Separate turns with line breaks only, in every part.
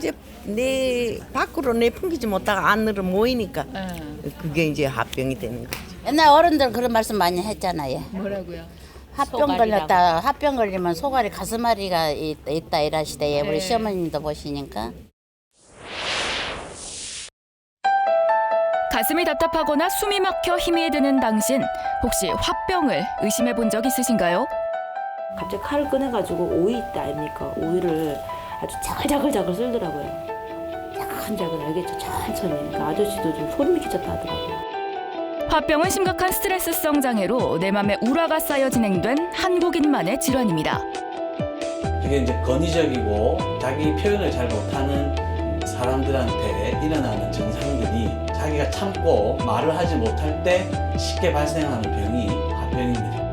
이제 내 밖으로 내뿜기지 못하고 안으로 모이니까 그게 이제 합병이 되는 거지.
옛날 어른들 그런 말씀 많이 했잖아요.
뭐라고요?
합병 걸렸다. 합병 걸리면 소갈이 가슴앓이가 있다 이라시대. 우리 시어머님도 보시니까.
가슴이 답답하거나 숨이 막혀 힘이 드는 당신, 혹시 화병을 의심해 본 적 있으신가요?
갑자기 칼을 꺼내가지고 오이 있다 아닙니까? 오이를 아주 자글자글 썰더라고요. 자글자글 알겠죠? 천천히. 그러니까 아저씨도 좀 소름 끼쳤다 하더라고요.
화병은 심각한 스트레스성 장애로 내 맘에 우라가 쌓여 진행된 한국인만의 질환입니다.
이게 이제 건의적이고 자기 표현을 잘 못하는 사람들한테 일어나는 증상들이 자기가 참고 말을 하지 못할 때 쉽게 발생하는 병이 화병입니다.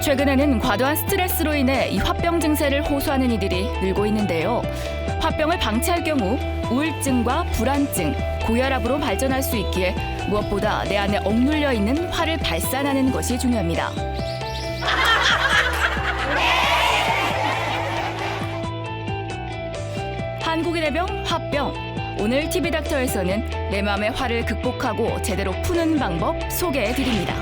최근에는 과도한 스트레스로 인해 이 화병 증세를 호소하는 이들이 늘고 있는데요. 화병을 방치할 경우 우울증과 불안증, 고혈압으로 발전할 수 있기에 무엇보다 내 안에 억눌려 있는 화를 발산하는 것이 중요합니다. 한국인의 병, 화병. 오늘 TV닥터에서는 내 마음의 화를 극복하고 제대로 푸는 방법 소개해드립니다.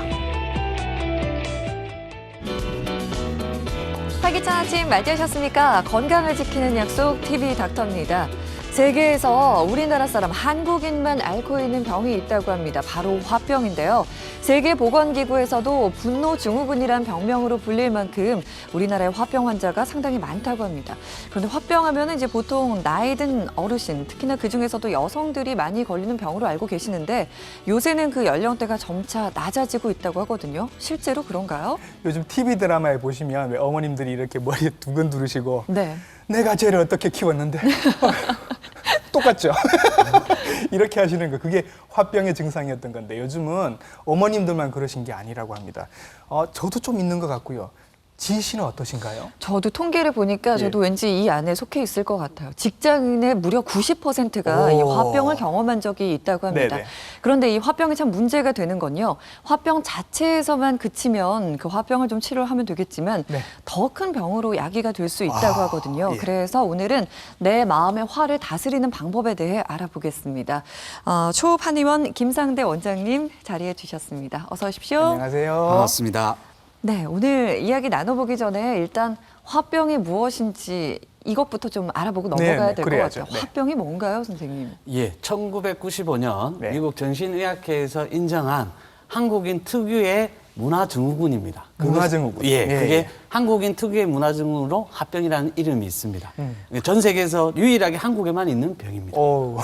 활기찬 아침 맞이하셨습니까? 건강을 지키는 약속 TV닥터입니다. 세계에서 우리나라 사람 한국인만 앓고 있는 병이 있다고 합니다. 바로 화병인데요. 세계보건기구에서도 분노증후군이란 병명으로 불릴 만큼 우리나라의 화병 환자가 상당히 많다고 합니다. 그런데 화병하면 이제 보통 나이 든 어르신, 특히나 그중에서도 여성들이 많이 걸리는 병으로 알고 계시는데 요새는 그 연령대가 점차 낮아지고 있다고 하거든요. 실제로 그런가요?
요즘 TV 드라마에 보시면 왜 어머님들이 이렇게 머리에 두근두르시고
네.
내가 쟤를 어떻게 키웠는데 똑같죠. 이렇게 하시는 거 그게 화병의 증상이었던 건데 요즘은 어머님들만 그러신 게 아니라고 합니다. 저도 좀 있는 것 같고요. 지희 씨는 어떠신가요?
저도 통계를 보니까
예.
저도 왠지 이 안에 속해 있을 것 같아요. 직장인의 무려 90%가 이
오.
화병을 경험한 적이 있다고 합니다.
네네.
그런데 이 화병이 참 문제가 되는 건요. 화병 자체에서만 그치면 그 화병을 좀 치료를 하면 되겠지만
네.
더 큰 병으로 야기가 될 수 있다고 하거든요.
예.
그래서 오늘은 내 마음의 화를 다스리는 방법에 대해 알아보겠습니다. 초읍 한의원 김상대 원장님 자리해 주셨습니다. 어서 오십시오.
안녕하세요.
반갑습니다.
네, 오늘 이야기 나눠보기 전에 일단 화병이 무엇인지 이것부터 좀 알아보고 넘어가야 될 것
그래야죠.
같아요.
네.
화병이 뭔가요, 선생님?
예, 1995년
네.
미국 정신의학회에서 인정한 한국인 특유의 문화증후군입니다.
문화증후군.
예,
예,
그게
예.
한국인 특유의 문화증후군으로 화병이라는 이름이 있습니다. 전 세계에서 유일하게 한국에만 있는 병입니다.
오.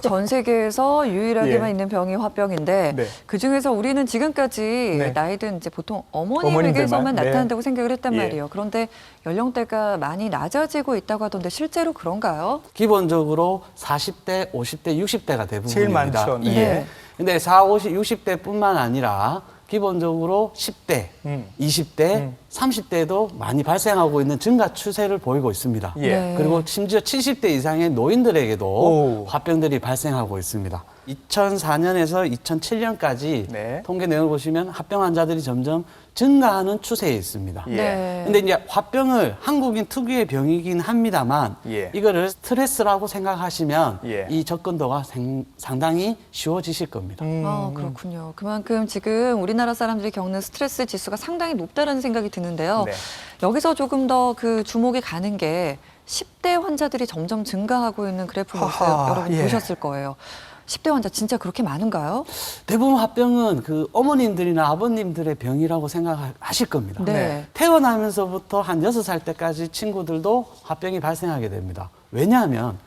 전 세계에서 유일하게만
예.
있는 병이 화병인데
네.
그중에서 우리는 지금까지
네.
나이든 이제 보통 어머님에게서만
어머님들만, 네.
나타난다고 생각을 했단
예.
말이에요. 그런데 연령대가 많이 낮아지고 있다고 하던데 실제로 그런가요?
기본적으로 40대, 50대, 60대가 대부분입니다.
제일 많죠. 네.
예. 근데 40, 50, 60대뿐만 아니라 기본적으로 10대, 20대, 30대도 많이 발생하고 있는 증가 추세를 보이고 있습니다.
예.
네.
그리고 심지어 70대 이상의 노인들에게도
오.
화병들이 발생하고 있습니다. 2004년에서 2007년까지
네.
통계 내용을 보시면 화병 환자들이 점점 증가하는 추세에 있습니다.
예.
네.
근데 이제 화병을 한국인 특유의 병이긴 합니다만
예.
이거를 스트레스라고 생각하시면
예.
이 접근도가 상당히 쉬워지실 겁니다.
그렇군요. 그만큼 지금 우리나라 사람들이 겪는 스트레스 지수가 상당히 높다는 생각이 드는데요.
네.
여기서 조금 더 그 주목이 가는 게 10대 환자들이 점점 증가하고 있는 그래프 모습
하하,
여러분
예.
보셨을 거예요. 10대 환자 진짜 그렇게 많은가요?
대부분 화병은 그 어머님들이나 아버님들의 병이라고 생각하실 겁니다.
네.
태어나면서부터 한 6살 때까지 친구들도 화병이 발생하게 됩니다. 왜냐하면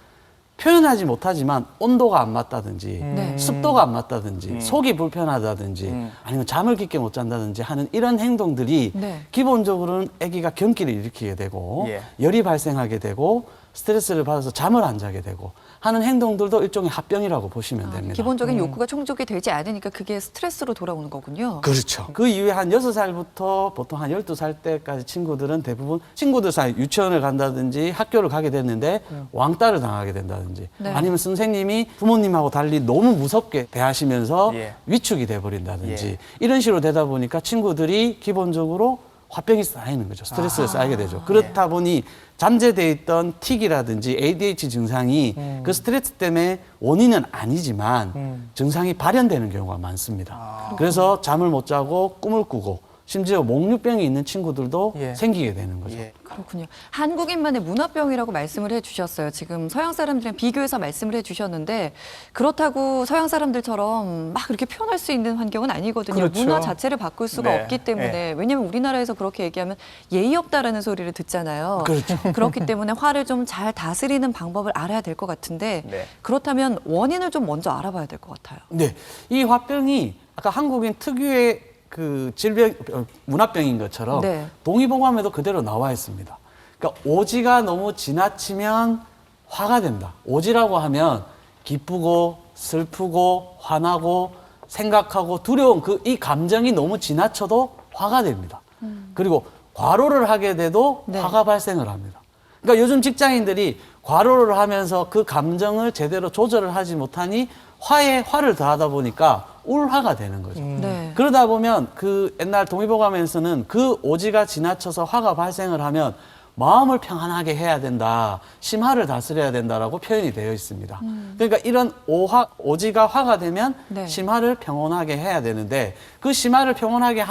표현하지 못하지만 온도가 안 맞다든지
네.
습도가 안 맞다든지 속이 불편하다든지 아니면 잠을 깊게 못 잔다든지 하는 이런 행동들이
네.
기본적으로는 아기가 경기를 일으키게 되고
예.
열이 발생하게 되고 스트레스를 받아서 잠을 안 자게 되고 하는 행동들도 일종의 화병이라고 보시면 됩니다.
기본적인 욕구가 충족이 되지 않으니까 그게 스트레스로 돌아오는 거군요.
그렇죠. 그 이후에 한 6살부터 보통 한 12살 때까지 친구들은 대부분 친구들 사이 유치원을 간다든지 학교를 가게 됐는데 왕따를 당하게 된다든지
네.
아니면 선생님이 부모님하고 달리 너무 무섭게 대하시면서
예.
위축이 돼버린다든지
예.
이런 식으로 되다 보니까 친구들이 기본적으로 화병이 쌓이는 거죠. 스트레스가 쌓이게 되죠. 그렇다 보니 잠재되어 있던 틱이라든지 ADHD 증상이 그 스트레스 때문에 원인은 아니지만 증상이 발현되는 경우가 많습니다. 그래서 잠을 못 자고 꿈을 꾸고 심지어 목류병이 있는 친구들도
예.
생기게 되는 거죠.
예.
그렇군요. 한국인만의 문화병이라고 말씀을 해주셨어요. 지금 서양 사람들이랑 비교해서 말씀을 해주셨는데 그렇다고 서양 사람들처럼 막 그렇게 표현할 수 있는 환경은 아니거든요.
그렇죠.
문화 자체를 바꿀 수가
네.
없기 때문에 왜냐하면 우리나라에서 그렇게 얘기하면 예의 없다라는 소리를 듣잖아요.
그렇죠.
그렇기 때문에 화를 좀 잘 다스리는 방법을 알아야 될 것 같은데
네.
그렇다면 원인을 좀 먼저 알아봐야 될 것 같아요.
네, 이 화병이 아까 한국인 특유의 그 질병, 문화병인 것처럼
네.
동의보감에도 그대로 나와 있습니다. 그러니까 오지가 너무 지나치면 화가 된다. 오지라고 하면 기쁘고 슬프고 화나고 생각하고 두려운 이 감정이 너무 지나쳐도 화가 됩니다. 그리고 과로를 하게 돼도
네.
화가 발생을 합니다. 그러니까 요즘 직장인들이 과로를 하면서 그 감정을 제대로 조절을 하지 못하니 화에 화를 더하다 보니까 울화가 되는 거죠.
네.
그러다 보면 그 옛날 동의보감에서는 그 오지가 지나쳐서 화가 발생을 하면 마음을 평안하게 해야 된다, 심화를 다스려야 된다라고 표현이 되어 있습니다. 그러니까 이런 오지가 화가 되면
네.
심화를 평온하게 해야 되는데 그 심화를 평온하게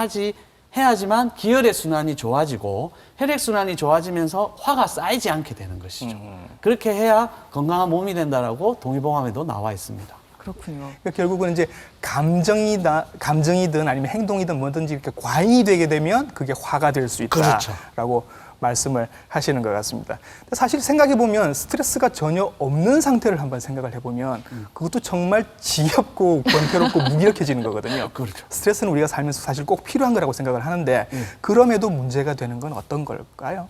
해야지만 기혈의 순환이 좋아지고 혈액 순환이 좋아지면서 화가 쌓이지 않게 되는 것이죠. 그렇게 해야 건강한 몸이 된다라고 동의보감에도 나와 있습니다.
그렇군요.
그러니까 결국은 이제 감정이든 아니면 행동이든 뭐든지 이렇게 과잉이 되게 되면 그게 화가 될 수
그렇죠.
있다라고 말씀을 하시는 것 같습니다. 근데 사실 생각해 보면 스트레스가 전혀 없는 상태를 한번 생각을 해보면 그것도 정말 지겹고 권태롭고 무기력해지는 거거든요.
그렇죠.
스트레스는 우리가 살면서 사실 꼭 필요한 거라고 생각을 하는데 그럼에도 문제가 되는 건 어떤 걸까요?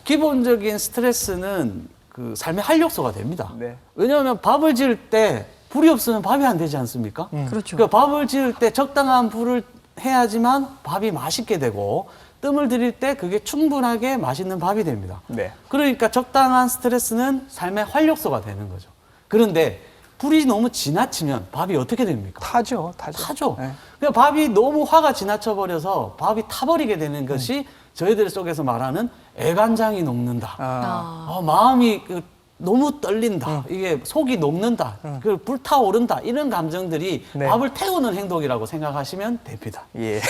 기본적인 스트레스는 그 삶의 활력소가 됩니다.
네.
왜냐하면 밥을 지을 때 불이 없으면 밥이 안 되지 않습니까?
그렇죠.
그러니까 밥을 지을 때 적당한 불을 해야지만 밥이 맛있게 되고 뜸을 들일 때 그게 충분하게 맛있는 밥이 됩니다.
네.
그러니까 적당한 스트레스는 삶의 활력소가 되는 거죠. 그런데 불이 너무 지나치면 밥이 어떻게 됩니까?
타죠.
타죠.
네.
그러니까 밥이 너무 화가 지나쳐 버려서 밥이 타버리게 되는 것이 저희들 속에서 말하는 애간장이 녹는다. 마음이 너무 떨린다. 이게 속이 녹는다. 불타오른다. 이런 감정들이
네.
밥을 태우는 행동이라고 생각하시면 됩니다.
예.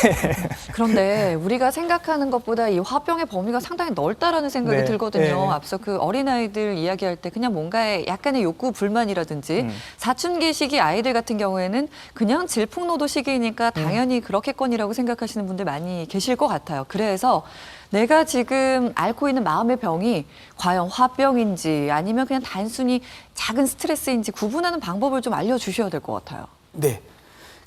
그런데 우리가 생각하는 것보다 이 화병의 범위가 상당히 넓다라는 생각이
네.
들거든요.
네.
앞서 그 어린아이들 이야기할 때 그냥 뭔가에 약간의 욕구 불만이라든지 사춘기 시기 아이들 같은 경우에는 그냥 질풍노도 시기이니까 당연히 그렇겠거니라고 생각하시는 분들 많이 계실 것 같아요. 그래서 내가 지금 앓고 있는 마음의 병이 과연 화병인지 아니면 그냥 단순히 작은 스트레스인지 구분하는 방법을 좀 알려주셔야 될 것 같아요.
네.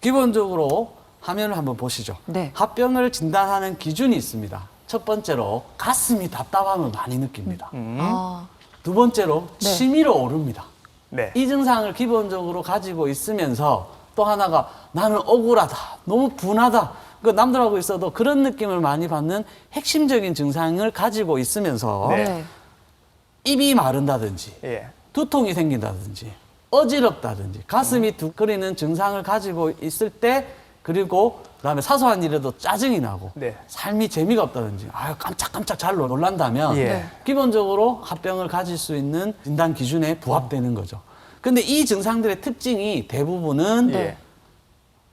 기본적으로 화면을 한번 보시죠.
네.
화병을 진단하는 기준이 있습니다. 첫 번째로 가슴이 답답함을 많이 느낍니다.
아,
두 번째로
네.
치밀어 오릅니다.
네.
이 증상을 기본적으로 가지고 있으면서 또 하나가 나는 억울하다, 너무 분하다. 그 남들하고 있어도 그런 느낌을 많이 받는 핵심적인 증상을 가지고 있으면서
네.
입이 마른다든지
예.
두통이 생긴다든지 어지럽다든지 가슴이 두근거리는 증상을 가지고 있을 때 그리고 그다음에 사소한 일에도 짜증이 나고
네.
삶이 재미가 없다든지 깜짝깜짝 잘 놀란다면
예.
기본적으로 화병을 가질 수 있는 진단 기준에 부합되는 거죠. 근데 이 증상들의 특징이 대부분은
예.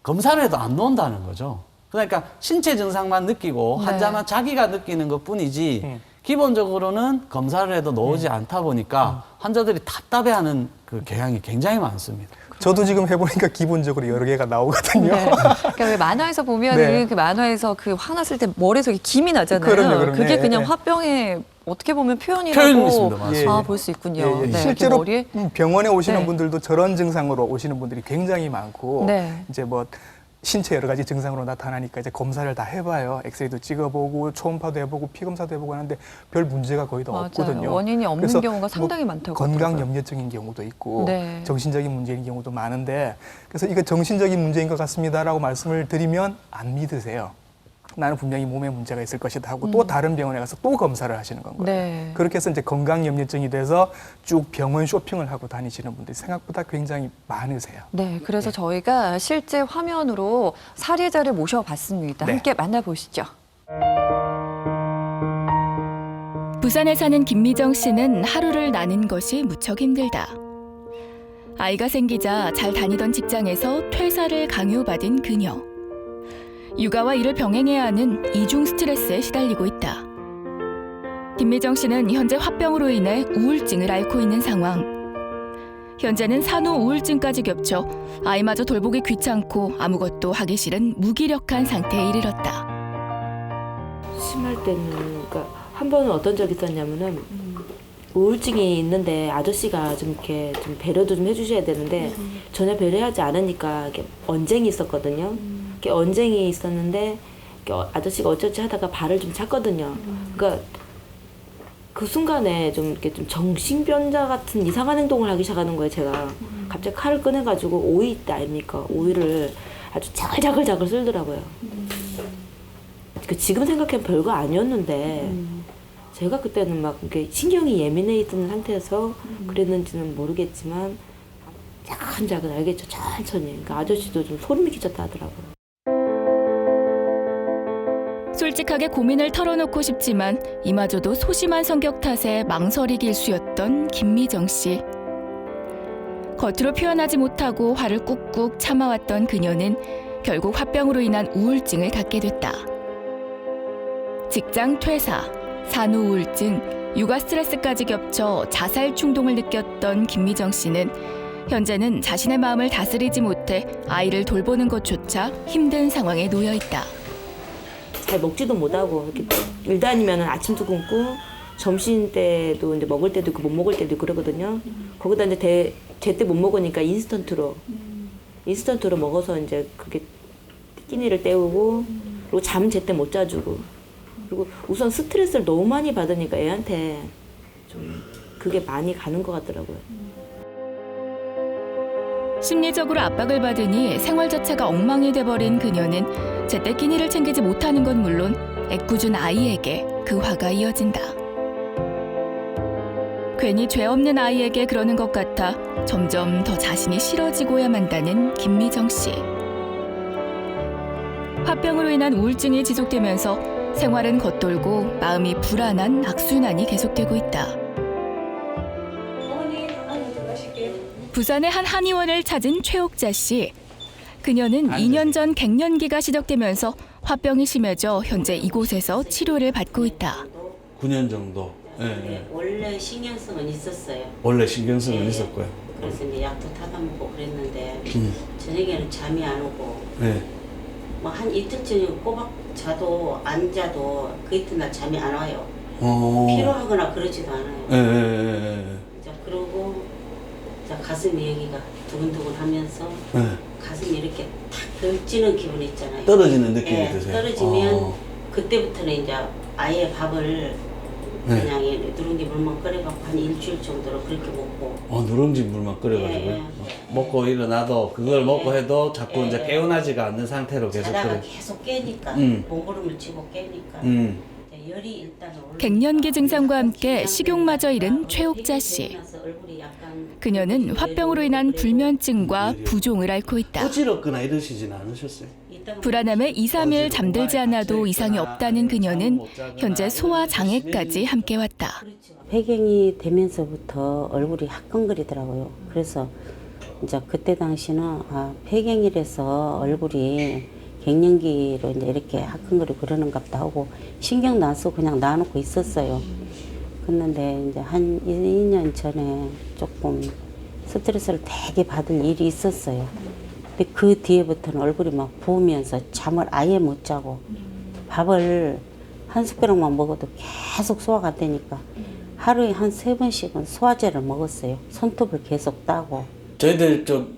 검사를 해도 안 나온다는 거죠. 그러니까 신체 증상만 느끼고
네.
환자만 자기가 느끼는 것뿐이지 기본적으로는 검사를 해도 나오지 않다 보니까 환자들이 답답해하는 그 경향이 굉장히 많습니다.
저도 지금 해보니까 기본적으로 여러 개가 나오거든요.
네. 그러니까 왜 만화에서 보면은
네.
그 만화에서 그 화났을 때 머리에서 김이 나잖아요.
그럼요.
그게 그냥
예.
화병의 어떻게 보면
표현이
표현이라고
있습니다. 맞습니다.
볼 수 있군요.
예, 예.
네,
실제로
이렇게 머리에
병원에 오시는
네.
분들도 저런 증상으로 오시는 분들이 굉장히 많고
네.
이제 뭐 신체 여러 가지 증상으로 나타나니까 이제 검사를 다 해봐요. 엑스레이도 찍어보고 초음파도 해보고 피검사도 해보고 하는데 별 문제가 거의 다
맞아요.
없거든요.
원인이 없는
그래서
경우가
뭐
상당히 많다고
건강
하더라고요.
염려증인 경우도 있고
네.
정신적인 문제인 경우도 많은데 그래서 이거 정신적인 문제인 것 같습니다라고 말씀을 드리면 안 믿으세요. 나는 분명히 몸에 문제가 있을 것이다 하고 또 다른 병원에 가서 또 검사를 하시는 건 거예요.
네.
그렇게 해서 이제 건강 염려증이 돼서 쭉 병원 쇼핑을 하고 다니시는 분들이 생각보다 굉장히 많으세요.
네, 그래서 저희가 실제 화면으로 사례자를 모셔봤습니다.
네.
함께 만나보시죠.
부산에 사는 김미정 씨는 하루를 나는 것이 무척 힘들다. 아이가 생기자 잘 다니던 직장에서 퇴사를 강요받은 그녀. 육아와 일을 병행해야 하는 이중 스트레스에 시달리고 있다. 김미정 씨는 현재 화병으로 인해 우울증을 앓고 있는 상황. 현재는 산후 우울증까지 겹쳐 아이마저 돌보기 귀찮고 아무것도 하기 싫은 무기력한 상태에 이르렀다.
심할 때는 그러니까 한 번은 어떤 적이 있었냐면은 우울증이 있는데 아저씨가 좀 이렇게 좀 배려도 좀 해주셔야 되는데 전혀 배려하지 않으니까 이렇게 언쟁이 있었거든요. 이렇게 언쟁이 있었는데 이렇게 아저씨가 어쩌지 하다가 발을 좀 찼거든요. 그러니까 그 순간에 좀 이렇게 좀 정신병자 같은 이상한 행동을 하기 시작하는 거예요. 제가 갑자기 칼을 꺼내가지고 오이 있다 아닙니까? 오이를 아주 자글자글 썰더라고요. 지금 생각하면 별거 아니었는데 제가 그때는 막 이렇게 신경이 예민해 있던 상태여서 그랬는지는 모르겠지만 자근자근 알겠죠. 천천히. 그러니까 아저씨도 좀 소름이 끼쳤다 하더라고요.
솔직하게 고민을 털어놓고 싶지만 이마저도 소심한 성격 탓에 망설이기 일쑤였던 김미정 씨. 겉으로 표현하지 못하고 화를 꾹꾹 참아왔던 그녀는 결국 화병으로 인한 우울증을 갖게 됐다. 직장 퇴사, 산후 우울증, 육아 스트레스까지 겹쳐 자살 충동을 느꼈던 김미정 씨는 현재는 자신의 마음을 다스리지 못해 아이를 돌보는 것조차 힘든 상황에 놓여 있다.
잘 먹지도 못하고 이렇게 일 다니면 아침도 굶고 점심 때도 이제 먹을 때도 있고 못 먹을 때도 있고 그러거든요. 거기다 이제 제때 못 먹으니까 인스턴트로 먹어서 이제 그게 끼니를 때우고 그리고 잠 제때 못 자주고 그리고 우선 스트레스를 너무 많이 받으니까 애한테 좀 그게 많이 가는 것 같더라고요.
심리적으로 압박을 받으니 생활 자체가 엉망이 돼버린 그녀는 제때 끼니를 챙기지 못하는 건 물론 애꿎은 아이에게 그 화가 이어진다. 괜히 죄 없는 아이에게 그러는 것 같아 점점 더 자신이 싫어지고야 만다는 김미정 씨. 화병으로 인한 우울증이 지속되면서 생활은 겉돌고 마음이 불안한 악순환이 계속되고 있다. 부산의 한 한의원을 찾은 최옥자 씨. 그녀는 2년 전 갱년기가 시작되면서 화병이 심해져 현재 이곳에서 치료를 받고 있다.
9년 정도. 예.
원래 신경성은 있었어요.
원래 신경성은 있었고요.
그래서 이제 약도 타다 먹고 그랬는데 저녁에는 잠이 안 오고
네.
뭐 한 이틀쯤 꼬박 자도 안 자도 그 이튿날 잠이 안 와요. 피로하거나 그러지도 않아요.
예.
자, 그러고 자, 가슴이 여기가 두근두근하면서 가슴이 이렇게 탁 들찌는 기분이 있잖아요.
떨어지는 느낌이
예,
드세요?
떨어지면 그때부터는 이제 아예 밥을 그냥 누룽지 물만 끓여갖고 한 일주일 정도로 그렇게 먹고.
누룽지 물만 끓여가지고요.
예.
먹고 일어나도 그걸 먹고 해도 자꾸 이제 깨어나지가 않는 상태로 계속
자다가
그래.
계속 깨니까 몸부림을 치고 깨니까 이제 열이 일단
갱년기 증상과 함께 식욕마저 잃은 최옥자 씨. 그녀는 화병으로 인한 불면증과 부종을 앓고 있다.
어지럽거나 이러시진 않으셨어요?
불안함에 2, 3일 잠들지 않아도 이상이 없다는 그녀는 현재 소화 장애까지 함께 왔다.
폐경이 되면서부터 얼굴이 화끈거리더라고요. 그래서 이제 그때 당시는 폐경이라서 얼굴이 갱년기로 이제 이렇게 화끈거리고 그러는갑다 하고 신경도 안 쓰고 그냥 놔놓고 있었어요. 그런데 이제 한 2년 전에 조금 스트레스를 되게 받을 일이 있었어요. 근데 그 뒤에부터는 얼굴이 막 부으면서 잠을 아예 못 자고 밥을 한 숟가락만 먹어도 계속 소화가 안 되니까 하루에 한 3번씩은 소화제를 먹었어요. 손톱을 계속 따고.
저희들 쪽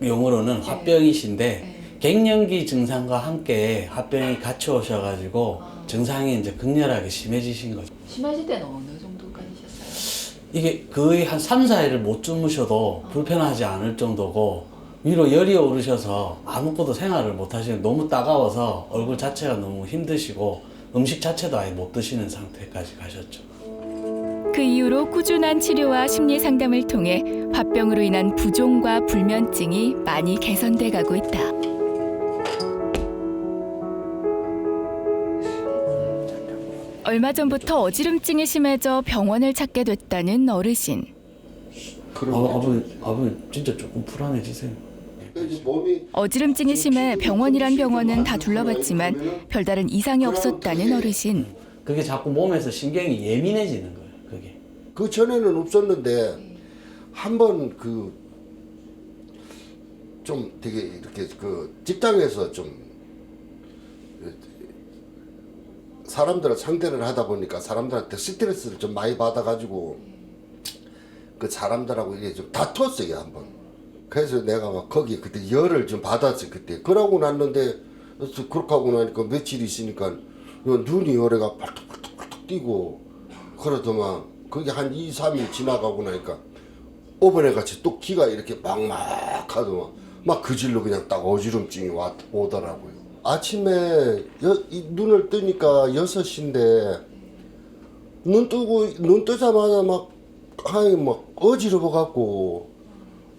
용어로는 화병이신데 갱년기 증상과 함께 화병이 같이 오셔가지고 증상이 이제 극렬하게 심해지신 거죠.
심하실 때는 어느 정도까지셨어요?
이게 거의 한 3, 4일을 못 주무셔도 불편하지 않을 정도고 위로 열이 오르셔서 아무것도 생활을 못 하시는 너무 따가워서 얼굴 자체가 너무 힘드시고 음식 자체도 아예 못 드시는 상태까지 가셨죠.
그 이후로 꾸준한 치료와 심리 상담을 통해 화병으로 인한 부종과 불면증이 많이 개선돼 가고 있다. 얼마 전부터 어지럼증이 심해져 병원을 찾게 됐다는 어르신.
아버님 진짜 조금 불안해지세요.
어지럼증이 심해 병원이란 병원은 다 둘러봤지만 별다른 이상이 없었다는 어르신.
그게 자꾸 몸에서 신경이 예민해지는 거예요. 그게.
그 전에는 없었는데 한번 좀 되게 이렇게 직장에서 좀 사람들을 상대를 하다 보니까 사람들한테 스트레스를 좀 많이 받아가지고 그 사람들하고 이게 좀 다퉜어요 한번. 그래서 내가 막 거기 그때 열을 좀 받았어 그때. 그러고 났는데 그렇게 하고 나니까 며칠 있으니까 눈이 열애가 팔뚝팔뚝 뛰고 그러더만 그게 한 2, 3일 지나가고 나니까 오번에 같이 또 기가 이렇게 막하더만 막 그 질로 그냥 딱 어지럼증이 오더라고요. 아침에 눈을 뜨니까 6시인데 눈 뜨자마자 막 어지러워 갖고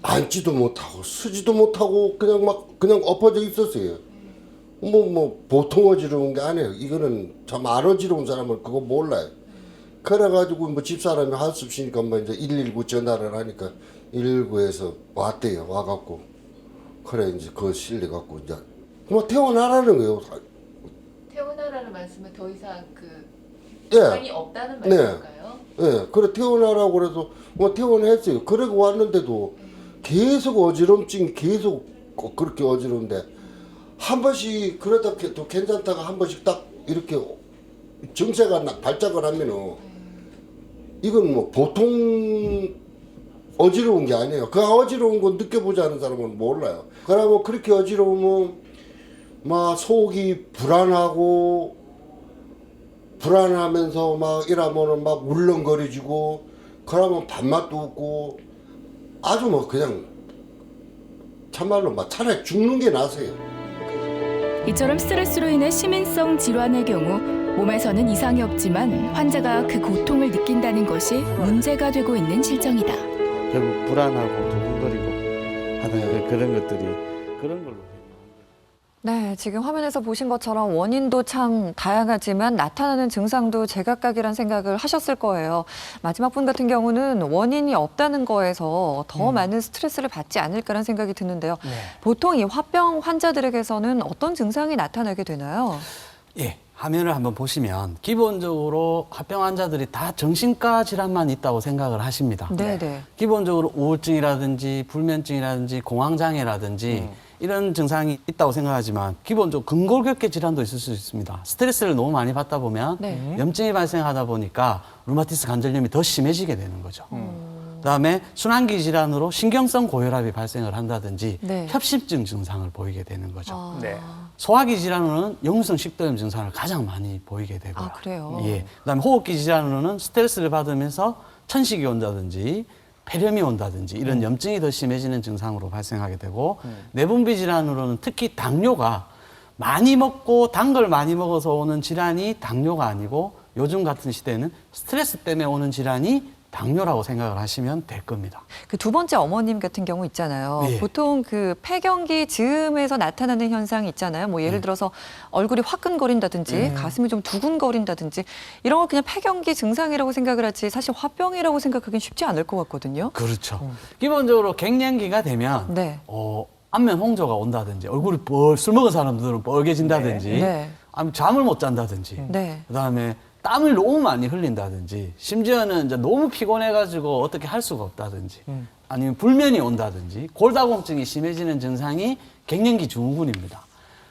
앉지도 못하고 서지도 못하고 그냥 엎어져 있었어요. 뭐 보통 어지러운 게 아니에요. 이거는 참 안 어지러운 사람은 그거 몰라요. 그래가지고 뭐 집사람이 할 수 없으니까 뭐 이제 119 전화를 하니까 119에서 왔대요. 와갖고 그래 이제 그거 실려갖고 이제 뭐 퇴원하라는 거예요.
퇴원하라는 말씀은 더 이상 그
예.
증상이 없다는 말씀일까요?
예, 그래 퇴원하라고 그래서 뭐 퇴원했어요. 그러고 왔는데도 계속 어지럼증이 계속 그렇게 어지러운데 한 번씩 그러다 또 괜찮다가 한 번씩 딱 이렇게 증세가 발작을 하면은 이건 뭐 보통 어지러운 게 아니에요. 그 어지러운 거 느껴보지 않은 사람은 몰라요. 그러면 그렇게 어지러우면 막 속이 불안하면서 막 이러면은 막 울렁거리지고 그러면 밥맛도 없고 아주 뭐 그냥 참말로 막 차라리 죽는 게 나세요.
이처럼 스트레스로 인해 시민성 질환의 경우 몸에서는 이상이 없지만 환자가 그 고통을 느낀다는 것이 문제가 되고 있는 실정이다.
결국 불안하고 두근거리고 하는 그런 것들이 그런 걸로.
네, 지금 화면에서 보신 것처럼 원인도 참 다양하지만 나타나는 증상도 제각각이란 생각을 하셨을 거예요. 마지막 분 같은 경우는 원인이 없다는 거에서 더 많은 스트레스를 받지 않을까라는 생각이 드는데요.
네.
보통 이 화병 환자들에게서는 어떤 증상이 나타나게 되나요?
예, 화면을 한번 보시면 기본적으로 화병 환자들이 다 정신과 질환만 있다고 생각을 하십니다.
네.
기본적으로 우울증이라든지 불면증이라든지 공황장애라든지 이런 증상이 있다고 생각하지만 기본적으로 근골격계 질환도 있을 수 있습니다. 스트레스를 너무 많이 받다 보면 염증이 발생하다 보니까 루마티스 관절염이 더 심해지게 되는 거죠. 그다음에 순환기 질환으로 신경성 고혈압이 발생을 한다든지 협심증 증상을 보이게 되는 거죠.
네.
소화기 질환으로는 역류성 식도염 증상을 가장 많이 보이게 되고요.
아, 그래요?
예. 그다음에 호흡기 질환으로는 스트레스를 받으면서 천식이 온다든지 폐렴이 온다든지 이런 염증이 더 심해지는 증상으로 발생하게 되고 내분비 질환으로는 특히 당뇨가 많이 먹고 단 걸 많이 먹어서 오는 질환이 당뇨가 아니고 요즘 같은 시대에는 스트레스 때문에 오는 질환이 당뇨라고 생각을 하시면 될 겁니다.
그 두 번째 어머님 같은 경우 있잖아요.
예.
보통 그 폐경기 즈음에서 나타나는 현상이 있잖아요. 뭐 예를 들어서 얼굴이 화끈거린다든지 가슴이 좀 두근거린다든지 이런 걸 그냥 폐경기 증상이라고 생각을 하지 사실 화병이라고 생각하기는 쉽지 않을 것 같거든요.
그렇죠. 기본적으로 갱년기가 되면
네.
안면 홍조가 온다든지 얼굴이 술 먹은 사람들은 뻘개진다든지
네.
아니면 잠을 못 잔다든지
네.
그다음에 땀을 너무 많이 흘린다든지 심지어는 이제 너무 피곤해가지고 어떻게 할 수가 없다든지 아니면 불면이 온다든지 골다공증이 심해지는 증상이 갱년기 증후군입니다.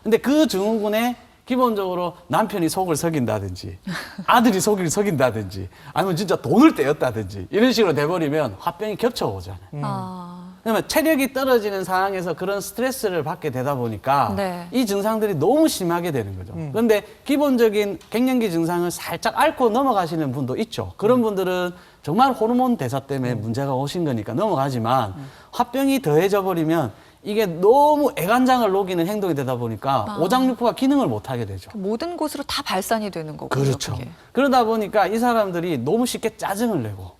근데 그 증후군에 기본적으로 남편이 속을 썩인다든지 아들이 속을 썩인다든지 아니면 진짜 돈을 떼었다든지 이런 식으로 돼버리면 화병이 겹쳐오잖아요. 그러면 체력이 떨어지는 상황에서 그런 스트레스를 받게 되다 보니까 이 증상들이 너무 심하게 되는 거죠. 그런데 기본적인 갱년기 증상을 살짝 앓고 넘어가시는 분도 있죠. 그런 분들은 정말 호르몬 대사 때문에 문제가 오신 거니까 넘어가지만 화병이 더해져 버리면 이게 너무 애간장을 녹이는 행동이 되다 보니까 오장육부가 기능을 못하게 되죠.
모든 곳으로 다 발산이 되는 거고요.
그렇죠.
그게.
그러다 보니까 이 사람들이 너무 쉽게 짜증을 내고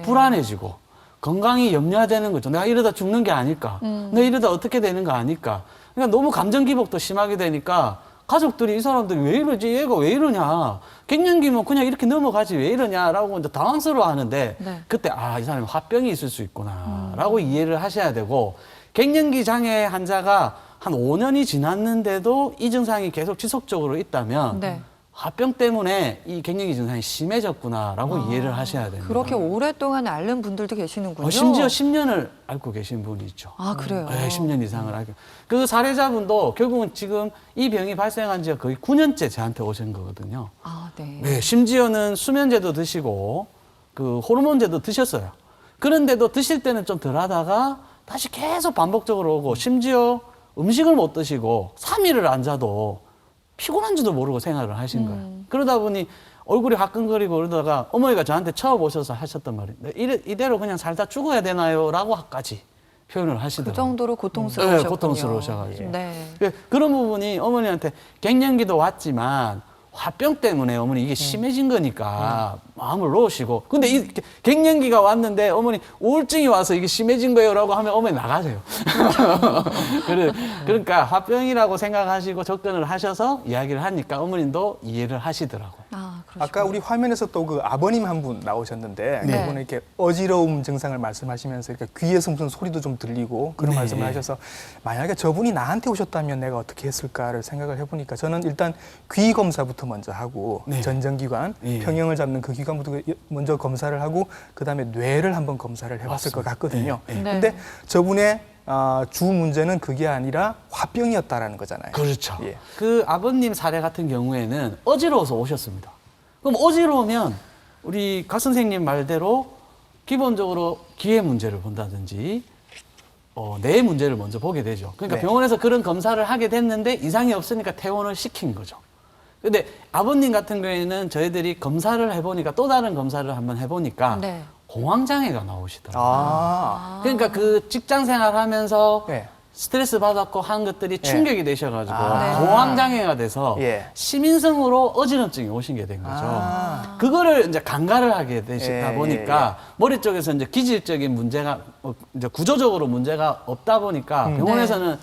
불안해지고 건강이 염려되는 거죠. 내가 이러다 죽는 게 아닐까? 내가 이러다 어떻게 되는 거 아닐까? 그러니까 너무 감정 기복도 심하게 되니까 가족들이 이 사람들이 왜 이러지? 얘가 왜 이러냐? 갱년기면 그냥 이렇게 넘어가지 왜 이러냐라고 이제 당황스러워 하는데
네.
그때 이 사람이 화병이 있을 수 있구나라고 이해를 하셔야 되고 갱년기 장애 환자가 한 5년이 지났는데도 이 증상이 계속 지속적으로 있다면
네.
화병 때문에 이 갱년기 증상이 심해졌구나라고 이해를 하셔야 됩니다.
그렇게 오랫동안 앓는 분들도 계시는군요.
심지어 10년을 앓고 계신 분이 있죠.
아, 그래요?
네, 10년 이상을 앓고. 그 사례자분도 결국은 지금 이 병이 발생한 지가 거의 9년째 저한테 오신 거거든요.
아, 네.
네, 심지어는 수면제도 드시고 그 호르몬제도 드셨어요. 그런데도 드실 때는 좀 덜 하다가 다시 계속 반복적으로 오고 심지어 음식을 못 드시고 3일을 안 자도 피곤한지도 모르고 생활을 하신 거예요. 그러다 보니 얼굴이 화끈거리고 그러다가 어머니가 저한테 처음 오셔서 하셨단 말이에요. 이대로 그냥 살다 죽어야 되나요? 라고까지 표현을 하시더라고요.
그 정도로 고통스러우셨군요.
네, 고통스러우셔가지고.
네.
그런 부분이 어머니한테 갱년기도 왔지만 화병 때문에 어머니 이게 심해진 거니까 마음을 놓으시고 근데 이 갱년기가 왔는데 어머니 우울증이 와서 이게 심해진 거예요라고 하면 어머니 나가세요. 그러니까 화병이라고 생각하시고 접근을 하셔서 이야기를 하니까 어머님도 이해를 하시더라고요.
아, 그러시군요.
아까 우리 화면에서 또 그 아버님 한 분 나오셨는데
네.
그분은 이렇게 어지러움 증상을 말씀하시면서 이렇게 귀에서 무슨 소리도 좀 들리고 그런
네.
말씀을 하셔서 만약에 저분이 나한테 오셨다면 내가 어떻게 했을까를 생각을 해보니까 저는 일단 귀 검사부터 먼저 하고
네.
전정기관
네.
평형을 잡는 그 기관부터 먼저 검사를 하고 그다음에 뇌를 한번 검사를 해봤을
맞습니다.
것 같거든요.
네.
네.
근데 저분의 주 문제는 그게 아니라 화병이었다라는 거잖아요.
그렇죠.
예.
그 아버님 사례 같은 경우에는 어지러워서 오셨습니다. 그럼 어지러우면 우리 각 선생님 말대로 기본적으로 귀의 문제를 본다든지 뇌의 문제를 먼저 보게 되죠. 그러니까
네.
병원에서 그런 검사를 하게 됐는데 이상이 없으니까 퇴원을 시킨 거죠. 근데 아버님 같은 경우에는 저희들이 검사를 해보니까 또 다른 검사를 한번 해보니까
네.
공황장애가 나오시더라고요.
아,
그러니까 그 직장 생활하면서
네.
스트레스 받았고 한 것들이 충격이 되셔가지고
아.
공황장애가 돼서
예.
시민성으로 어지럼증이 오신 게 된 거죠.
아.
그거를 이제 간과를 하게 되시다
예,
보니까 머리 쪽에서 이제 기질적인 문제가 이제 구조적으로 문제가 없다 보니까 병원에서는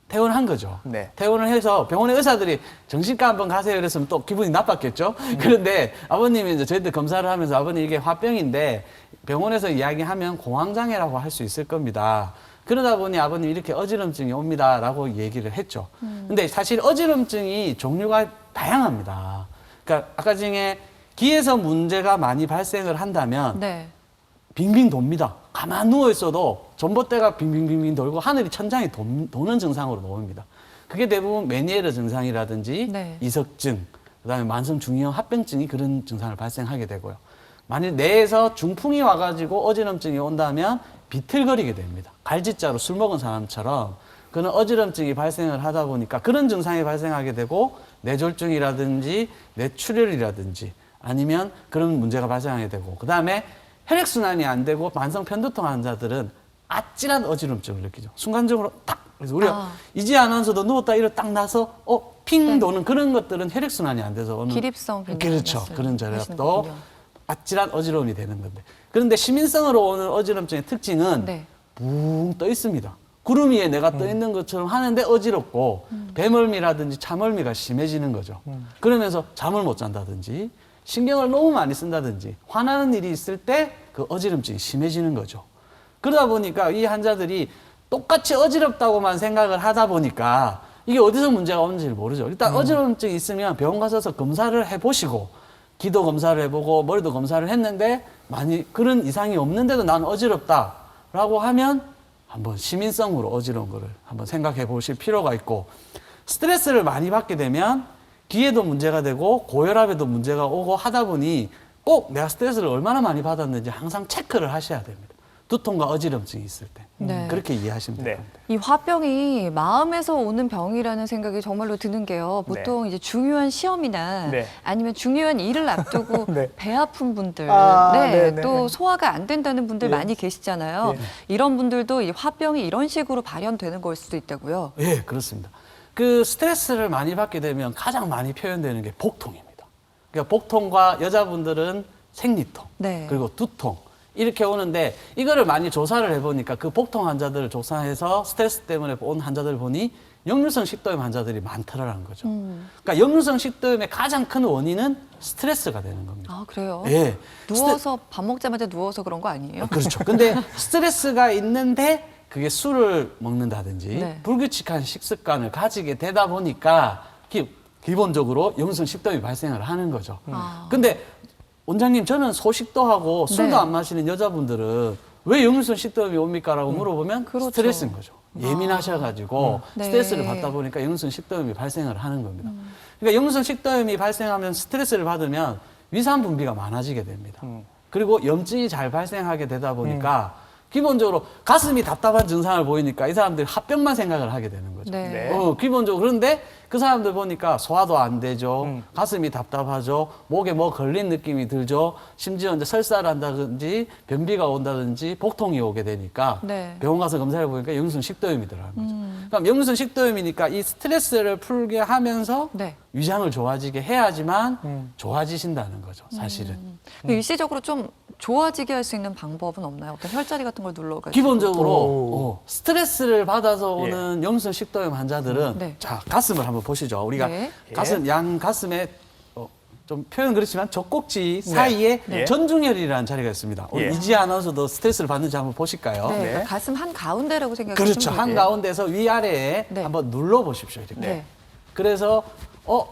퇴원한 거죠.
네.
퇴원을 해서 병원의 의사들이 정신과 한번 가세요 이랬으면 또 기분이 나빴겠죠. 그런데 아버님이 이제 저희들 검사를 하면서 아버님 이게 화병인데 병원에서 이야기하면 공황장애라고 할 수 있을 겁니다. 그러다 보니 아버님 이렇게 어지럼증이 옵니다라고 얘기를 했죠. 근데 사실 어지럼증이 종류가 다양합니다. 그러니까 아까 중에 귀에서 문제가 많이 발생을 한다면
네.
빙빙 돕니다. 가만 누워 있어도 전봇대가 빙빙빙빙 돌고 하늘이 천장이 도는 증상으로 나옵니다. 그게 대부분 메니에르 증상이라든지
네.
이석증, 그다음에 만성 중이염 합병증이 그런 증상을 발생하게 되고요. 만일 뇌에서 중풍이 와가지고 어지럼증이 온다면 비틀거리게 됩니다. 갈지자로 술 먹은 사람처럼 그런 어지럼증이 발생을 하다 보니까 그런 증상이 발생하게 되고 뇌졸중이라든지 뇌출혈이라든지 아니면 그런 문제가 발생하게 되고 그다음에 혈액순환이 안 되고 만성 편두통 환자들은 아찔한 어지럼증을 느끼죠. 순간적으로 딱 그래서 우리가 이지 않으면서도 누웠다 일어 딱 나서 핑 도는 그런 것들은 혈액순환이 안 돼서 오는
기립성
그렇죠. 그런 저력도
하시는군요.
아찔한 어지러움이 되는 건데 그런데 시민성으로 오는 어지럼증의 특징은
네.
붕 떠 있습니다. 구름 위에 내가 떠 있는 것처럼 하는데 어지럽고 배멀미라든지 차멀미가 심해지는 거죠. 그러면서 잠을 못 잔다든지 신경을 너무 많이 쓴다든지 화나는 일이 있을 때 그 어지럼증이 심해지는 거죠. 그러다 보니까 이 환자들이 똑같이 어지럽다고만 생각을 하다 보니까 이게 어디서 문제가 오는지를 모르죠. 일단 어지럼증이 있으면 병원 가셔서 검사를 해보시고 기도 검사를 해보고 머리도 검사를 했는데 많이 그런 이상이 없는데도 나는 어지럽다라고 하면 한번 시민성으로 어지러운 거를 한번 생각해 보실 필요가 있고 스트레스를 많이 받게 되면 귀에도 문제가 되고 고혈압에도 문제가 오고 하다 보니 꼭 내가 스트레스를 얼마나 많이 받았는지 항상 체크를 하셔야 됩니다. 두통과 어지럼증이 있을 때.
네.
그렇게 이해하시면
네.
됩니다.
이 화병이 마음에서 오는 병이라는 생각이 정말로 드는 게요. 보통 이제 중요한 시험이나
네.
아니면 중요한 일을 앞두고
네.
배 아픈 분들,
네, 네.
또 소화가 안 된다는 분들
네.
많이 계시잖아요.
네.
이런 분들도 이 화병이 이런 식으로 발현되는 걸 수도 있다고요.
예, 그렇습니다. 그 스트레스를 많이 받게 되면 가장 많이 표현되는 게 복통입니다. 그러니까 복통과 여자분들은 생리통,
네.
그리고 두통 이렇게 오는데 이거를 많이 조사를 해보니까 그 복통 환자들을 조사해서 스트레스 때문에 온 환자들 보니 역류성 식도염 환자들이 많더라는 거죠. 그러니까 역류성 식도염의 가장 큰 원인은 스트레스가 되는 겁니다.
아, 그래요?
예.
누워서 밥 먹자마자 누워서 그런 거 아니에요?
그렇죠. 근데 스트레스가 있는데 그게 술을 먹는다든지
네.
불규칙한 식습관을 가지게 되다 보니까 기본적으로 역류성 식도염이 발생을 하는 거죠. 근데 원장님, 저는 소식도하고 술도
네.
안 마시는 여자분들은 왜 역류성 식도염이 옵니까? 라고 물어보면
그렇죠.
스트레스인 거죠. 예민하셔가지고
네.
스트레스를 받다 보니까 역류성 식도염이 발생을 하는 겁니다. 그러니까 역류성 식도염이 발생하면 스트레스를 받으면 위산 분비가 많아지게 됩니다. 그리고 염증이 잘 발생하게 되다 보니까 기본적으로 가슴이 답답한 증상을 보이니까 이 사람들이 합병만 생각을 하게 되는 거죠.
네.
기본적으로. 그런데 그 사람들 보니까 소화도 안 되죠. 가슴이 답답하죠. 목에 뭐 걸린 느낌이 들죠. 심지어 이제 설사를 한다든지 변비가 온다든지 복통이 오게 되니까
네.
병원 가서 검사를 보니까 역류성 식도염이더라는 거죠. 그럼 역류성 식도염이니까 이 스트레스를 풀게 하면서
네.
위장을 좋아지게 해야지만 좋아지신다는 거죠, 사실은.
일시적으로 좀 좋아지게 할 수 있는 방법은 없나요? 어떤 혈자리 같은 걸 눌러가지고.
기본적으로 스트레스를 받아서 오는 역류성 식도염 환자들은
네.
자, 가슴을 한번 보시죠. 우리가
네.
가슴, 양 가슴에 좀 표현 그렇지만 젖꼭지 사이에
네.
전중혈이라는 자리가 있습니다.
예.
이지 아나운서도 스트레스를 받는지 한번 보실까요?
네.
네.
그러니까 가슴 한 가운데라고 생각하시면
그렇죠.
돼요.
한가운데서 위아래에
네.
한번 눌러 보십시오. 이렇게.
네.
그래서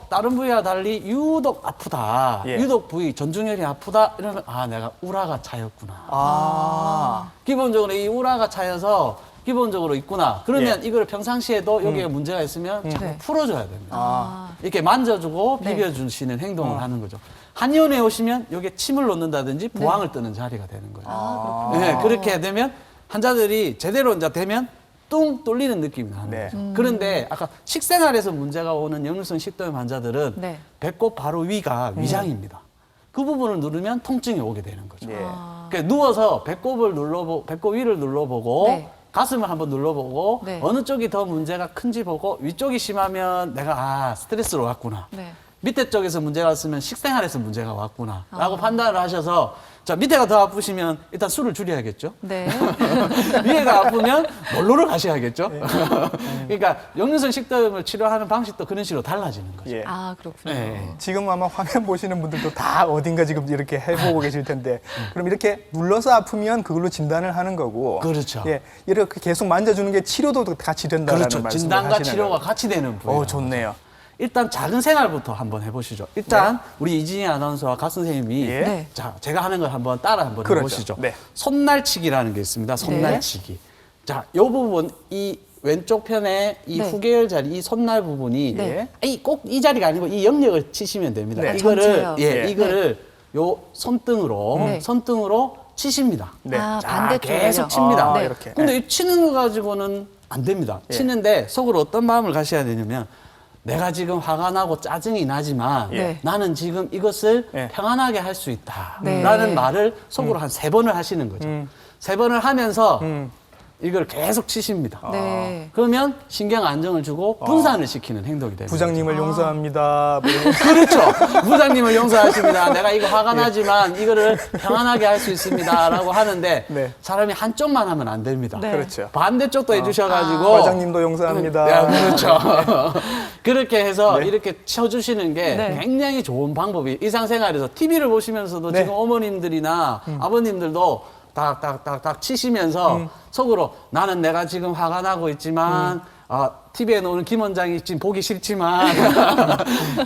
다른 부위와 달리 유독 아프다.
예.
유독 부위 전중혈이 아프다. 이러면 내가 우라가 차였구나.
아.
기본적으로 이 우라가 차여서 기본적으로 있구나. 그러면 이걸 평상시에도 여기에 문제가 있으면 자꾸
네.
풀어줘야 됩니다.
아.
이렇게 만져주고
네.
비벼주시는 행동을 하는 거죠. 한의원에 오시면 여기에 침을 놓는다든지 부항을 뜨는 자리가 되는 거죠. 네, 그렇게 되면 환자들이 제대로 이제 되면 뚱 뚫리는 느낌이 나는
네.
거죠. 그런데 아까 식생활에서 문제가 오는 역류성 식도염 환자들은
네.
배꼽 바로 위가 위장입니다. 그 부분을 누르면 통증이 오게 되는 거죠.
예.
그러니까 누워서 배꼽 위를 눌러보고
네.
가슴을 한번 눌러보고
네.
어느 쪽이 더 문제가 큰지 보고 위쪽이 심하면 내가 스트레스로 왔구나.
네.
밑에 쪽에서 문제가 왔으면 식생활에서 문제가 왔구나 라고 판단을 하셔서 자, 밑에가 더 아프시면 일단 술을 줄여야겠죠.
네.
위에가 아프면 놀러를 가셔야겠죠. 그러니까 역류성 식도염을 치료하는 방식도 그런 식으로 달라지는 거죠.
예.
아, 그렇군요.
네.
지금 아마 화면 보시는 분들도 다 어딘가 지금 이렇게 해보고 계실 텐데, 그럼 이렇게 눌러서 아프면 그걸로 진단을 하는 거고,
그렇죠.
예, 이렇게 계속 만져주는 게 치료도 같이 된다는
그렇죠.
말씀을
진단과
하시는
치료가
거예요.
같이 되는 부위예요.
좋네요.
일단 작은 생활부터 한번 해보시죠. 일단 우리 이진희 아나운서와 가 선생님이
예.
네.
자, 제가 하는 걸 한번 따라 한번
그렇죠.
해보시죠.
네.
손날치기라는 게 있습니다. 손날치기. 자, 이 부분 이 왼쪽 편에 이
네.
후계열 자리, 이 손날 부분이
네.
꼭 이 자리가 아니고 이 영역을 치시면 됩니다.
네.
전체요.
이거를 요 손등으로 치십니다.
네.
아,
자,
반대쪽으로요.
계속 칩니다.
네. 이렇게.
근데 이 치는 거 가지고는 안 됩니다.
예.
치는데 속으로 어떤 마음을 가셔야 되냐면 내가 지금 화가 나고 짜증이 나지만
예.
나는 지금 이것을
예.
평안하게 할 수 있다.
네.
라는 말을 속으로 한 3번을 하시는 거죠. 3번을 하면서 이걸 계속 치십니다.
네.
그러면 신경 안정을 주고 분산을 시키는 행동이 됩니다.
부장님을 용서합니다. 뭐 이런 거.
그렇죠. 부장님을 용서하십니다. 내가 이거 화가 나지만 이거를 평안하게 할 수 있습니다. 라고 하는데
네.
사람이 한쪽만 하면 안 됩니다.
네.
그렇죠.
반대쪽도 해주셔가지고
과장님도 용서합니다.
그렇죠. 그렇게 해서
네.
이렇게 쳐주시는 게
네.
굉장히 좋은 방법이 일상생활에서 TV를 보시면서도
네.
지금 어머님들이나 아버님들도 딱딱딱딱 치시면서 속으로 나는 내가 지금 화가 나고 있지만 TV에 나오는 김 원장이 지금 보기 싫지만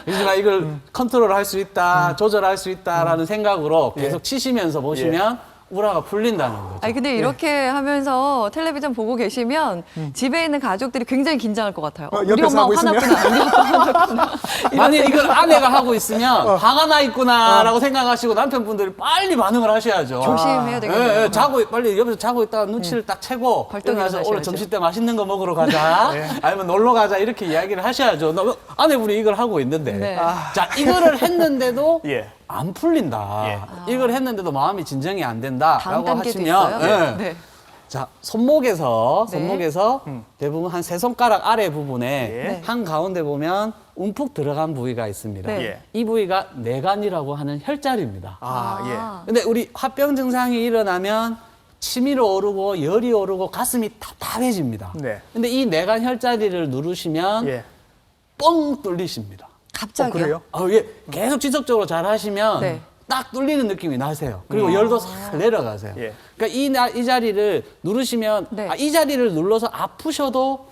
하지만 이걸 컨트롤할 수 있다, 조절할 수 있다라는 생각으로 계속 치시면서 보시면 우라가 풀린다는 거죠.
아니 근데 이렇게 하면서 텔레비전 보고 계시면 집에 있는 가족들이 굉장히 긴장할 것 같아요. 우리
옆에서
엄마
하고 있으면?
화났구나. 우리 아빠 화났구나.
만약 이걸 아내가 하고 있으면 화가 나 있구나라고 생각하시고 남편분들이 빨리 반응을 하셔야죠.
조심해야 되겠네요.
예, 자고 빨리 옆에서 자고 있다가 눈치를 딱 채고
벌떡
일어나서
일어나셔야죠.
오늘 점심 때 맛있는 거 먹으러 가자. 아니면 놀러 가자 이렇게 이야기를 하셔야죠. 아내분이 이걸 하고 있는데.
네.
자, 이거를 했는데도
예.
안 풀린다. 이걸 했는데도 마음이 진정이 안 된다라고
다음 단계도
하시면
있어요?
예.
네.
자, 손목에서
네.
대부분 한 3손가락 아래 부분에
예.
한 가운데 보면 움푹 들어간 부위가 있습니다.
네.
예.
이 부위가 내간이라고 하는 혈자리입니다.
아, 예.
근데 우리 화병 증상이 일어나면 침이 오르고 열이 오르고 가슴이 답답해집니다.
네.
근데 이 내간 혈자리를 누르시면
예.
뻥 뚫리십니다.
갑자기요?
그래요?
예, 계속 지속적으로 잘 하시면
네.
딱 뚫리는 느낌이 나세요. 그리고 열도 싹 내려가세요.
예.
그러니까 이 자리를 누르시면
네.
이 자리를 눌러서 아프셔도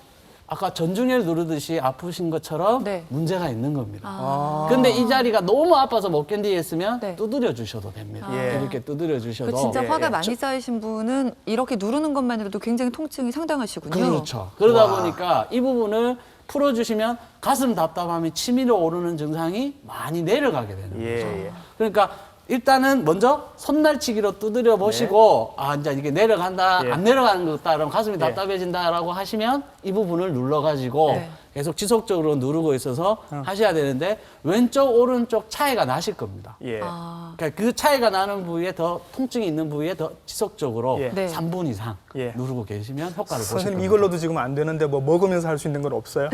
아까 전중혈 누르듯이 아프신 것처럼
네.
문제가 있는 겁니다.
아.
근데 이 자리가 너무 아파서 못 견디겠으면
네.
두드려 주셔도 됩니다.
예.
이렇게 두드려 주셔도.
그 진짜
예,
화가
예.
많이 쌓이신 분은 이렇게 누르는 것만으로도 굉장히 통증이 상당하시군요.
그렇죠. 그러다 보니까 이 부분을 풀어주시면 가슴 답답함이 치밀어 오르는 증상이 많이 내려가게 되는 거죠.
예.
그러니까 일단은 먼저 손날치기로 두드려 보시고 아 이제 이게 내려간다
예.
안 내려가는 것 같다 그럼 가슴이
예.
답답해진다라고 하시면 이 부분을 눌러가지고
네.
계속 지속적으로 누르고 있어서 하셔야 되는데 왼쪽 오른쪽 차이가 나실 겁니다.
예.
아,
그러니까 그 차이가 나는 부위에 더 통증이 있는 부위에 더 지속적으로
예.
네.
3분 이상
예.
누르고 계시면 효과를 보실
선생님
겁니다.
이걸로도 지금 안 되는데 뭐 먹으면서 할 수 있는 건 없어요?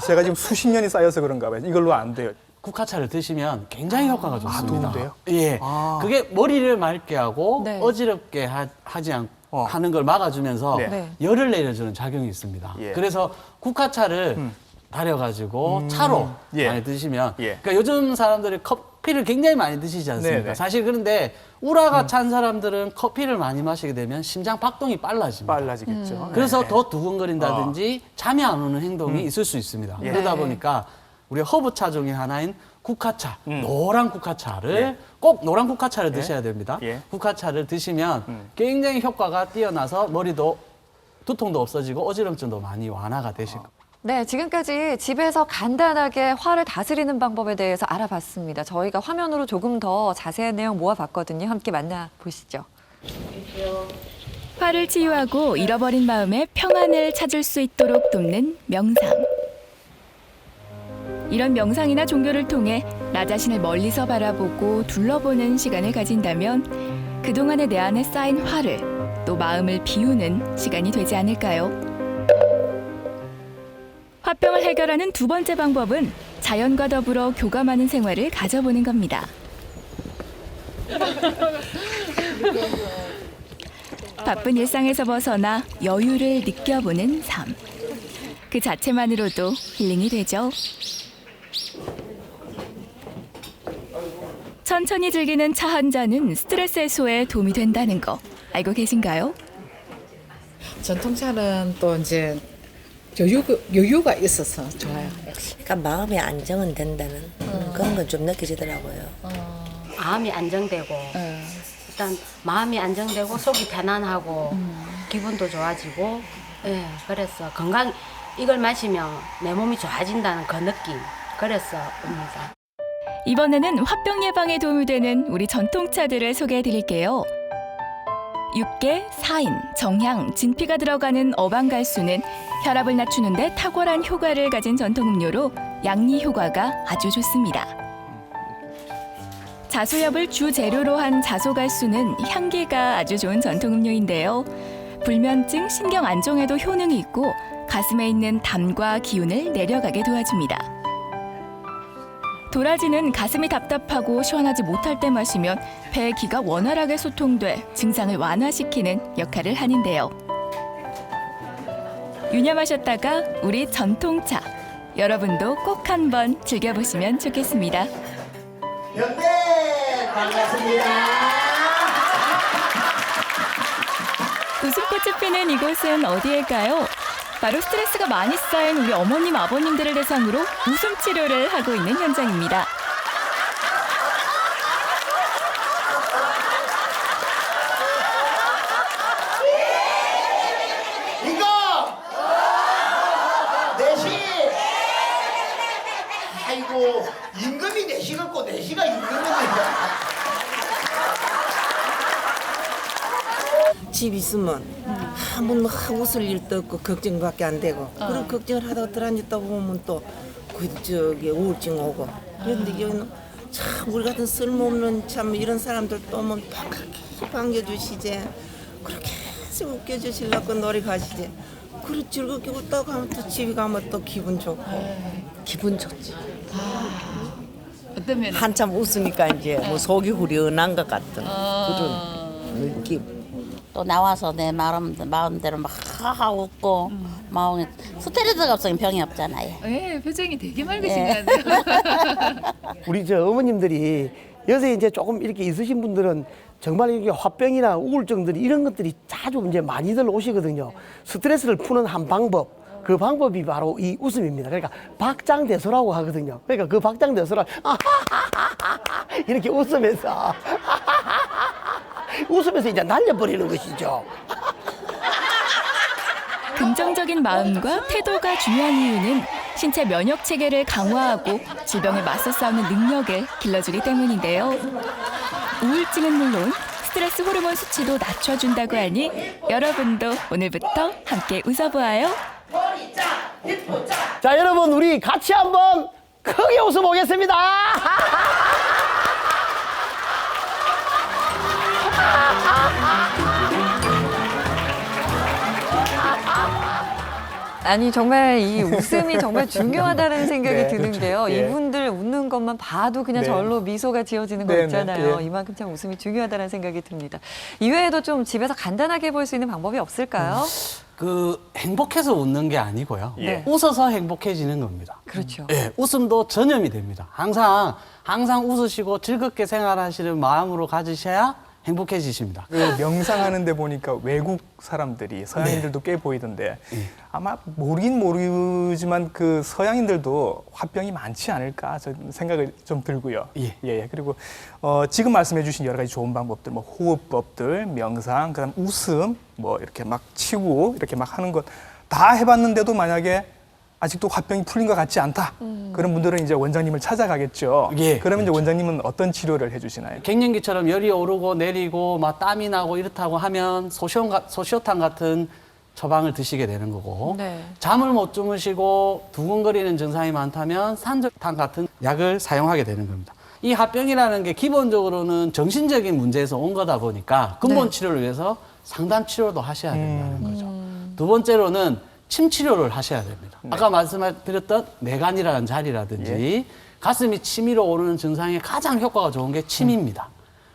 제가 지금 수십 년이 쌓여서 그런가 봐요. 이걸로 안 돼요.
국화차를 드시면 굉장히 효과가 좋습니다.
도움돼요?
예.
아.
그게 머리를 맑게 하고
네.
어지럽게 하지 않고 하는 걸 막아주면서
네.
네.
열을 내려주는 작용이 있습니다.
예.
그래서 국화차를 달여가지고 차로
예.
많이 드시면
예.
그러니까 요즘 사람들이 커피를 굉장히 많이 드시지 않습니까?
네네.
사실 그런데 우라가 찬 사람들은 커피를 많이 마시게 되면 심장 박동이 빨라집니다.
빨라지겠죠.
그래서
네.
더 두근거린다든지 잠이 안 오는 행동이 있을 수 있습니다.
예.
그러다
네.
보니까 우리 허브차 중에 하나인 국화차, 노란 국화차를
예.
꼭 노란 국화차를 드셔야 됩니다.
예.
국화차를 드시면 굉장히 효과가 뛰어나서 머리도 두통도 없어지고 어지럼증도 많이 완화가 되실 겁니다.
네, 지금까지 집에서 간단하게 화를 다스리는 방법에 대해서 알아봤습니다. 저희가 화면으로 조금 더 자세한 내용 모아봤거든요. 함께 만나보시죠.
화를 치유하고 잃어버린 마음의 평안을 찾을 수 있도록 돕는 명상. 이런 명상이나 종교를 통해 나 자신을 멀리서 바라보고 둘러보는 시간을 가진다면 그동안의 내 안에 쌓인 화를 또 마음을 비우는 시간이 되지 않을까요? 화병을 해결하는 두 번째 방법은 자연과 더불어 교감하는 생활을 가져보는 겁니다. 바쁜 일상에서 벗어나 여유를 느껴보는 삶. 그 자체만으로도 힐링이 되죠. 천천히 즐기는 차 한 잔은 스트레스 해소에 도움이 된다는 거 알고 계신가요?
전통차는 또 이제 여유가 있어서 좋아요.
그러니까 마음의 안정은 된다는 그런 건 좀 느껴지더라고요.
마음이 안정되고 일단 마음이 안정되고 속이 편안하고 기분도 좋아지고 예, 그래서 건강 이걸 마시면 내 몸이 좋아진다는 그 느낌 그래서 옵니다.
이번에는 화병 예방에 도움이 되는 우리 전통차들을 소개해드릴게요. 육계, 사인, 정향, 진피가 들어가는 어방갈수는 혈압을 낮추는 데 탁월한 효과를 가진 전통음료로 양리 효과가 아주 좋습니다. 자소엽을 주재료로 한 자소갈수는 향기가 아주 좋은 전통음료인데요. 불면증, 신경 안정에도 효능이 있고 가슴에 있는 담과 기운을 내려가게 도와줍니다. 도라지는 가슴이 답답하고 시원하지 못할 때 마시면 폐의 기가 원활하게 소통돼 증상을 완화시키는 역할을 하는데요. 유념하셨다가 우리 전통차, 여러분도 꼭 한번 즐겨보시면 좋겠습니다.
네, 반갑습니다.
웃음꽃이 피는 이곳은 어디일까요? 바로 스트레스가 많이 쌓인 우리 어머님, 아버님들을 대상으로 웃음 치료를 하고 있는 현장입니다.
이거! 내시! 아이고, 임금이 내시 갖고 내시가 임금입니다.
집 있으면 한번 웃을 일도 없고 걱정밖에 안 되고 그런 걱정을 하다가 들어앉았다 보면 또 저기 우울증 오고 그런데 여기는 참 우리 같은 쓸모없는 참 이런 사람들 또 오면 그렇게 반겨주시지 그렇게 해서 웃겨주시려고 노래 가시지 그렇게 즐겁게 웃다가 가면 또 집에 가면 또 기분 좋고 기분 좋지
어떤 면
한참 웃으니까 이제 뭐 속이 후련한 것 같은 그런
또 나와서 내 마음대로 막 하하 웃고 마음에 스트레스가 없으면 병이 없잖아요.
네, 표정이 되게
예.
맑으시네요.
우리 저 어머님들이 요새 이제 조금 이렇게 있으신 분들은 정말 이렇게 화병이나 우울증들이 이런 것들이 자주 이제 많이들 오시거든요. 스트레스를 푸는 한 방법, 그 방법이 바로 이 웃음입니다. 그러니까 박장대소라고 하거든요. 그러니까 그 박장대소라 이렇게 웃으면서 웃으면서 이제 날려버리는 것이죠.
긍정적인 마음과 태도가 중요한 이유는 신체 면역 체계를 강화하고 질병에 맞서 싸우는 능력을 길러주기 때문인데요. 우울증은 물론 스트레스 호르몬 수치도 낮춰준다고 하니 여러분도 오늘부터 함께 웃어보아요.
자, 여러분 우리 같이 한번 크게 웃어보겠습니다.
아니 정말 이 웃음이 정말 중요하다는 생각이
네,
드는데요.
그렇죠. 예.
이분들 웃는 것만 봐도 그냥
네.
절로 미소가 지어지는 거
네, 네,
있잖아요.
예.
이만큼 참 웃음이 중요하다는 생각이 듭니다. 이외에도 좀 집에서 간단하게 해볼 수 있는 방법이 없을까요?
그 행복해서 웃는 게 아니고요.
네.
웃어서 행복해지는 겁니다.
그렇죠.
예, 웃음도 전염이 됩니다. 항상 웃으시고 즐겁게 생활하시는 마음으로 가지셔야 행복해지십니다.
그 명상하는 데 보니까 외국 사람들이 서양인들도 꽤 보이던데 아마 모르긴 모르지만 그 서양인들도 화병이 많지 않을까 저 생각을 좀 들고요. 예. 그리고 지금 말씀해 주신 여러 가지 좋은 방법들 뭐 호흡법들, 명상, 그다음 웃음 뭐 이렇게 막 치고 이렇게 막 하는 것 다 해봤는데도 만약에 아직도 화병이 풀린 것 같지 않다. 그런 분들은 이제 원장님을 찾아가겠죠.
예,
그러면
그렇죠.
이제 원장님은 어떤 치료를 해주시나요?
갱년기처럼 열이 오르고 내리고 막 땀이 나고 이렇다고 하면 소시오탄 같은 처방을 드시게 되는 거고
네.
잠을 못 주무시고 두근거리는 증상이 많다면 산적탄 같은 약을 사용하게 되는 겁니다. 이 화병이라는 게 기본적으로는 정신적인 문제에서 온 거다 보니까 근본
네.
치료를 위해서 상담 치료도 하셔야 된다는 거죠. 두 번째로는 침 치료를 하셔야 됩니다. 아까 말씀드렸던 내관이라는 자리라든지 가슴이 치밀어 오르는 증상에 가장 효과가 좋은 게 침입니다.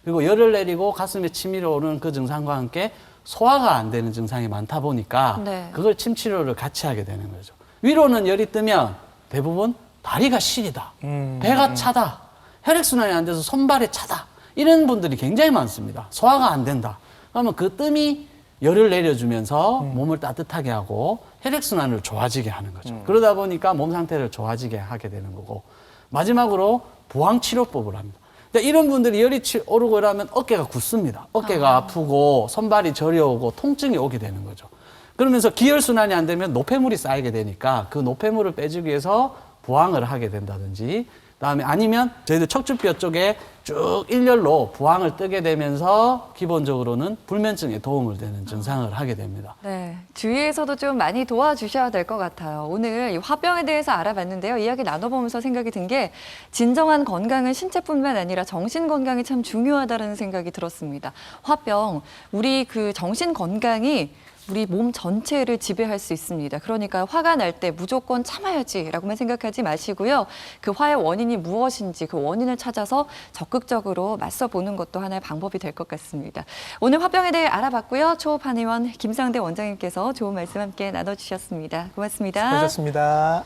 그리고 열을 내리고 가슴에 치밀어 오르는 그 증상과 함께 소화가 안 되는 증상이 많다 보니까
네.
그걸 침 치료를 같이 하게 되는 거죠. 위로는 열이 뜨면 대부분 다리가 시리다, 배가 차다, 혈액순환이 안 돼서 손발이 차다 이런 분들이 굉장히 많습니다. 소화가 안 된다. 그러면 그 뜸이 열을 내려주면서 몸을 따뜻하게 하고 혈액순환을 좋아지게 하는 거죠. 그러다 보니까 몸 상태를 좋아지게 하게 되는 거고 마지막으로 부항치료법을 합니다. 근데 이런 분들이 열이 오르고 이러면 어깨가 굳습니다. 어깨가 아프고 손발이 저려오고 통증이 오게 되는 거죠. 그러면서 기혈순환이 안 되면 노폐물이 쌓이게 되니까 그 노폐물을 빼주기 위해서 부항을 하게 된다든지 그다음에 아니면 저희들 척추뼈 쪽에 쭉 일렬로 부항을 뜨게 되면서 기본적으로는 불면증에 도움을 되는 증상을 하게 됩니다.
네, 주위에서도 좀 많이 도와주셔야 될 것 같아요. 오늘 이 화병에 대해서 알아봤는데요. 이야기 나눠보면서 생각이 든 게 진정한 건강은 신체뿐만 아니라 정신 건강이 참 중요하다는 생각이 들었습니다. 화병, 우리 그 정신 건강이 우리 몸 전체를 지배할 수 있습니다. 그러니까 화가 날 때 무조건 참아야지라고만 생각하지 마시고요. 그 화의 원인이 무엇인지 그 원인을 찾아서 적극적으로 맞서보는 것도 하나의 방법이 될 것 같습니다. 오늘 화병에 대해 알아봤고요. 초호판의원 김상대 원장님께서 좋은 말씀 함께 나눠주셨습니다. 고맙습니다.
수고하셨습니다.